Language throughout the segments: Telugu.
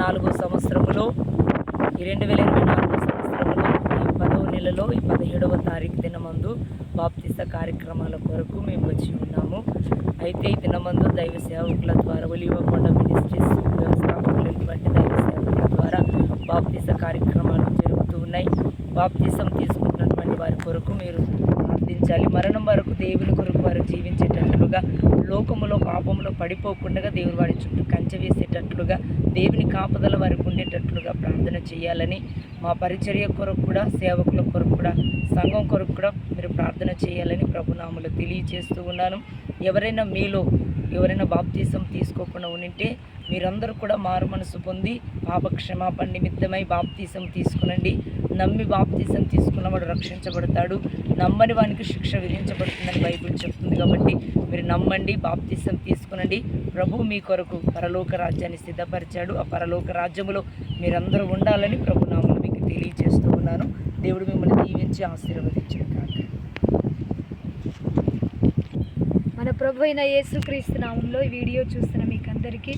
2024 సంవత్సరంలో ఈ 2024 సంవత్సరంలో ఈ 10వ నెలలో ఈ 17వ తారీఖు దినమందు బాప్తిస కార్యక్రమాల కొరకు మేము వచ్చి ఉన్నాము. అయితే ఈ దినమందు దైవ సేవకుల ద్వారా ఒలివకొండ మినిస్ట్రీస్ వ్యవస్థాపకులైనటువంటి దైవ సేవకుల ద్వారా బాప్తిస కార్యక్రమాలు జరుగుతూ ఉన్నాయి. బాప్తిసం తీసుకుంటున్నటువంటి వారి కొరకు మీరు ప్రార్థించాలి. మరణం వరకు దేవుని కొరకు వారు జీవించేటట్లుగా, లోకములో పాపములో పడిపోకుండా దేవుని వారి చుట్టూ కంచె వేసేటట్లుగా, దేవుని కాపుదల వారికి ఉండేటట్లుగా ప్రార్థన చేయాలని, మా పరిచర్య కొరకు కూడా, సేవకుల కొరకు కూడా, సంఘం కొరకు కూడా మీరు ప్రార్థన చేయాలని ప్రభునామములో తెలియజేస్తూ ఉన్నాను. ఎవరైనా మీలో బాప్తిసం తీసుకోకుండా ఉంటే మీరందరూ కూడా మారు మనసు పొంది పాప క్షమాపణ నిమిత్తమై బాప్తిసం తీసుకునండి. నమ్మి బాప్తిసం తీసుకున్నవాడు రక్షించబడతాడు, నమ్మని వానికి శిక్ష విధించబడుతుందని బైబిల్ చెప్తుంది. కాబట్టి మీరు నమ్మండి, బాప్తిసం తీసుకునండి. ప్రభు మీ కొరకు పరలోక రాజ్యాన్ని సిద్ధపరిచాడు. ఆ పరలోక రాజ్యములో మీరందరూ ఉండాలని ప్రభునామములో మీకు తెలియజేస్తూ ఉన్నాను. దేవుడు మిమ్మల్ని దీవించి ఆశీర్వదించాడు కాక. మన ప్రభు అయిన యేసుక్రీస్తు నామంలో ఈ వీడియో చూస్తున్న మీకు అందరికీ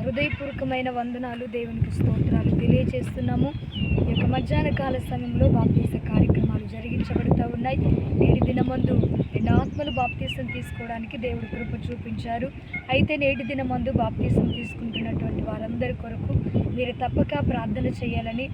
హృదయపూర్వకమైన వందనాలు, దేవునికి స్తోత్రాలు తెలియజేస్తున్నాము. ఈ యొక్క మధ్యాహ్న కాల సమయంలో బాప్తీస కార్యక్రమాలు జరిగించబడుతూ ఉన్నాయి. నేటి దినమందు 2 ఆత్మలు బాప్తీసం తీసుకోవడానికి దేవుడు కృప చూపించారు. అయితే నేటి దినమందు బాప్తీసం తీసుకుంటున్నటువంటి వారందరి కొరకు మీరు తప్పక ప్రార్థన చేయాలని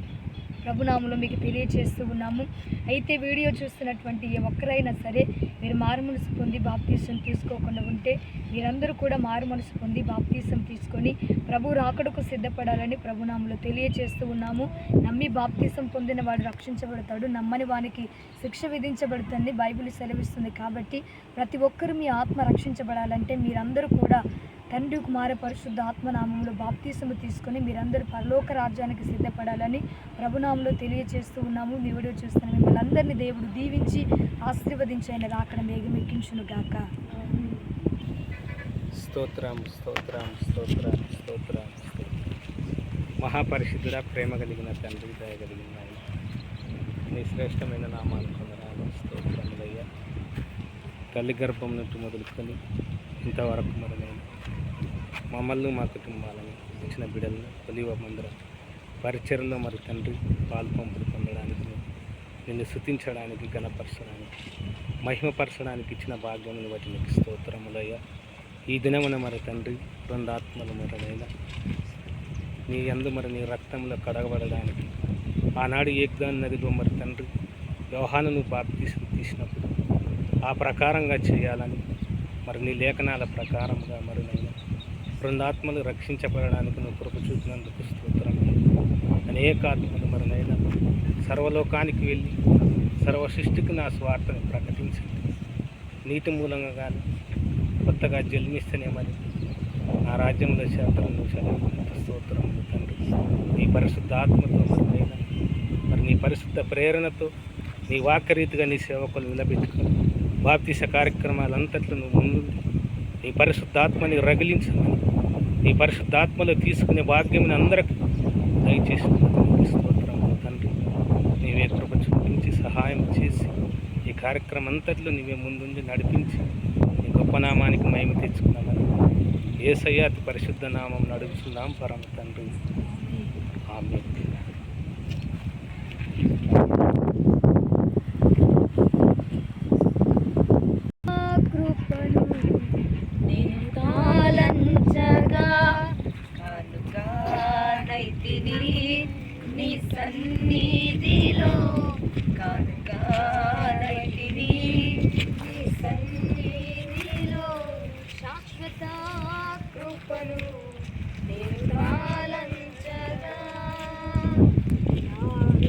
ప్రభునామంలో మీకు తెలియజేస్తూ ఉన్నాము. అయితే వీడియో చూస్తున్నటువంటి ఏ ఒక్కరైనా సరే మీరు మారు మనసు పొంది బాప్తీసం తీసుకోకుండా ఉంటే మీరందరూ కూడా మారు మనసు పొంది బాప్తీసం తీసుకొని ప్రభు రాకడకు సిద్ధపడాలని ప్రభునామంలో తెలియజేస్తూ ఉన్నాము. నమ్మి బాప్తీసం పొందిన వాడు రక్షించబడతాడు, నమ్మని వానికి శిక్ష విధించబడుతుంది బైబిల్ సెలవిస్తుంది. కాబట్టి ప్రతి ఒక్కరూ మీ ఆత్మ రక్షించబడాలంటే మీరందరూ కూడా తండ్రి కుమార పరిశుద్ధ ఆత్మనామంలో బాప్తీసము తీసుకొని మీరందరూ పరలోక రాజ్యానికి సిద్ధపడాలని ప్రభునామంలో తెలియజేస్తూ ఉన్నాము. మీ వీడియో చూస్తున్న మిమ్మల్ని అందరినీ దేవుడు దీవించి ఆశీర్వదించి ఆయన రాకడ మేఘమెక్కించును గాక. స్తోత్రం స్తోత్రం స్తోత్రం స్తోత్రం. మహాపరిశుద్ధుడ, ప్రేమ కలిగిన తండ్రి, దయ కలిగిన ఆయన, నీ శ్రేష్టమైన నామాలు కొందరాలు స్తోత్రములయ్యా. తల్లి గర్భం నుండి మొదలుకొని ఇంతవరకు మరి నేను మమ్మల్ని మా కుటుంబాలను ఇచ్చిన బిడ్డలను ఒలివ మందిరం పరిచర్లో మరి తండ్రి పాల్పంపులు పొందడానికి, నిన్ను స్తుతించడానికి, గణపరచడానికి, మహిమపరచడానికి ఇచ్చిన భాగ్యమును బట్టి నీకు స్తోత్రములయ్యా. ఈ దినమున మరి తండ్రి బృందాత్మలు మరణైనా నీ యందు మరి నీ రక్తంలో కడగబడడానికి ఆనాడు ఏగ్దాన్ నదిలో మరి తండ్రి యోహానును బాప్తీసం తీసినప్పుడు ఆ ప్రకారంగా చేయాలని మరి నీ లేఖనాల ప్రకారంగా మరి నైనా బృందాత్మలు రక్షించబడడానికి నువ్వు కృప చూపినందుకు స్తోత్రం. అనేక ఆత్మలు మరి నైనా సర్వలోకానికి వెళ్ళి సర్వ సృష్టికి నా స్వార్థను ప్రకటించండి. నీటి మూలంగా కానీ కొత్తగా జన్మిస్తేనే మరి నా రాజ్యంలో చేతలను నువ్వు చదివినంత స్తోత్రములు తండ్రి. నీ పరిశుద్ధ ఆత్మతో మరి నీ పరిశుద్ధ ప్రేరణతో నీ వాక్యరీతిగా నీ సేవకులు నిలబెట్టుకొని బాప్తీస కార్యక్రమాలంతట్లో నువ్వు ముందు నీ పరిశుద్ధాత్మని రగిలించమని, నీ పరిశుద్ధాత్మలో తీసుకునే భాగ్యమని అందరికీ దయచేసి స్తోత్రములు తండ్రి. నీవే కృప చూపించి సహాయం చేసి ఈ కార్యక్రమం అంతట్లో నీవే ముందుండి నడిపించి నీ గొప్ప నామానికి మహిమ తెచ్చుకున్నామని యేసయ్య అతి పరిశుద్ధ నామం నడుపుతున్నాం పరమ తండ్రి. ఆమేన్. నీ సన్నిధిలో కానుగానైతిని, నీ సన్నిధిలో శాశ్వత కృపను నేను తాళంచగా,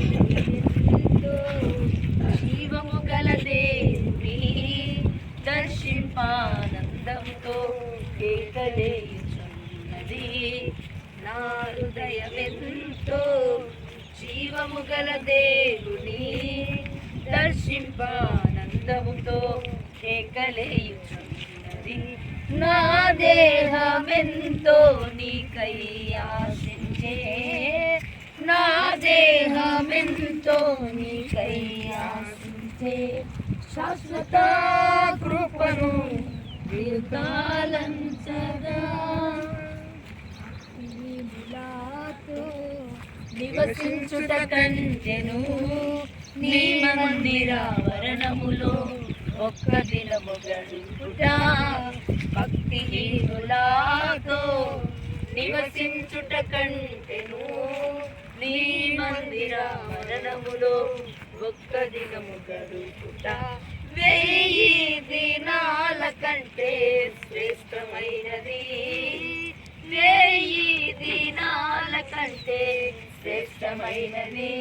ఎంతో జీవము గల దేవుని దర్శింపానందంతో కేకలేయుచున్నది నా హృదయమెంతో. జీవము గల దేవుని దర్శింపానందముతో కేకలేయుచున్నది నా దేహమెంతో నీకై ఆశించే, నా దేహమెంతో నీకై ఆశించే. శాశ్వత కృపను విరుతాలంచగా నివసించుట కంటెను నీ మందిరావరణములో ఒక్క దినము గడుపుట భక్తిహీనులాతో నివసించుట కంటెను నీ మందిరావరణములో ఒక్క దినము గడుపుట 1000 దినాల కంటే శ్రేష్టమైనది 1000 దినాల కంటే శ్రేష్టమైనది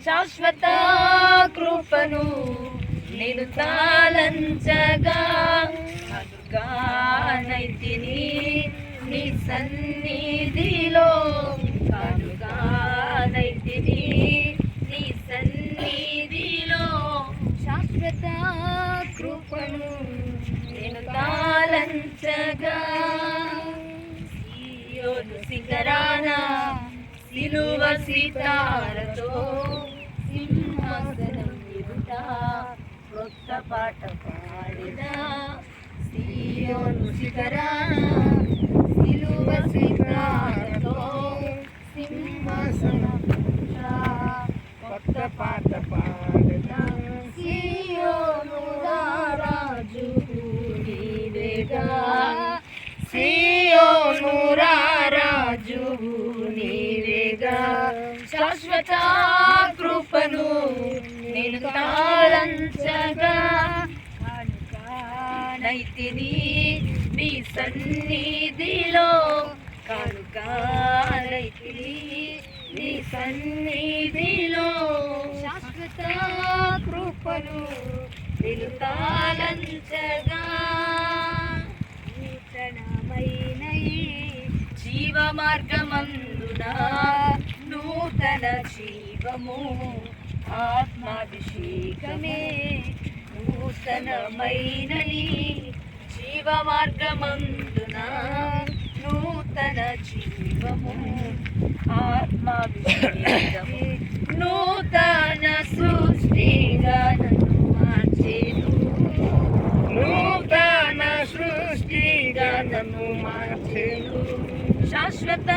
శాశ్వత కృపను నేను తాళంచగా అనుగానైతిని నీ సన్నిధిలో అనుగానైతిని నీ సన్నిధిలో శాశ్వత కృపను నేను తాళంచగా సియోను శిఖరాన సిలువ సితారతో సింహాసనం ఎదుట క్రొత్త పాట పాడినా సియోను శిఖరాన సిలువ సితారతో సింహాసనం ఎదుట క్రొత్త పాట పాడినా సియోను రాజు నీవేగా సియోను రాజు నీవేగా శాశ్వత కృపను నేను తాళంచగా కానుకానైతిని నీ సన్నిధిలో కానుకానైతిని నీ సన్నిధిలో శాశ్వత కృపను నేను తాళంచగా నూతనమైన జీవ మార్గమందున నూతన జీవము ఆత్మాభిషేకమే నూతనమైన జీవ మార్గమందున నూతన జీవము ఆత్మాభిషేకము నూతన సృష్టిగా నన్ను మార్చేను నూతన సృష్టిగా నన్ను మార్చేను శాశ్వత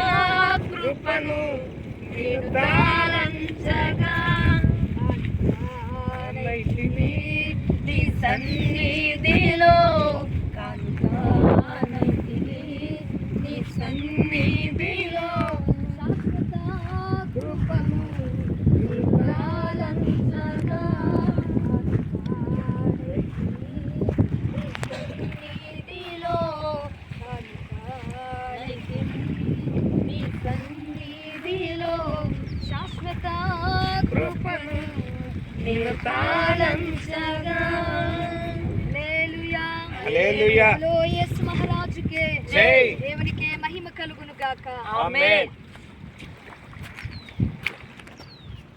కృపను నేను తాళంచగా నీ సన్నిధిలో కానుకానైతిని నీ సన్నిధిలో శాశ్వత కృపను నేను తాళంచగా శాశ్వత కృపను నేను తాళంచగా హల్లెలూయా హల్లెలూయా యేసు మహారాజుకే జై దేవునికే మహిమ కలుగును గాక ఆమేన్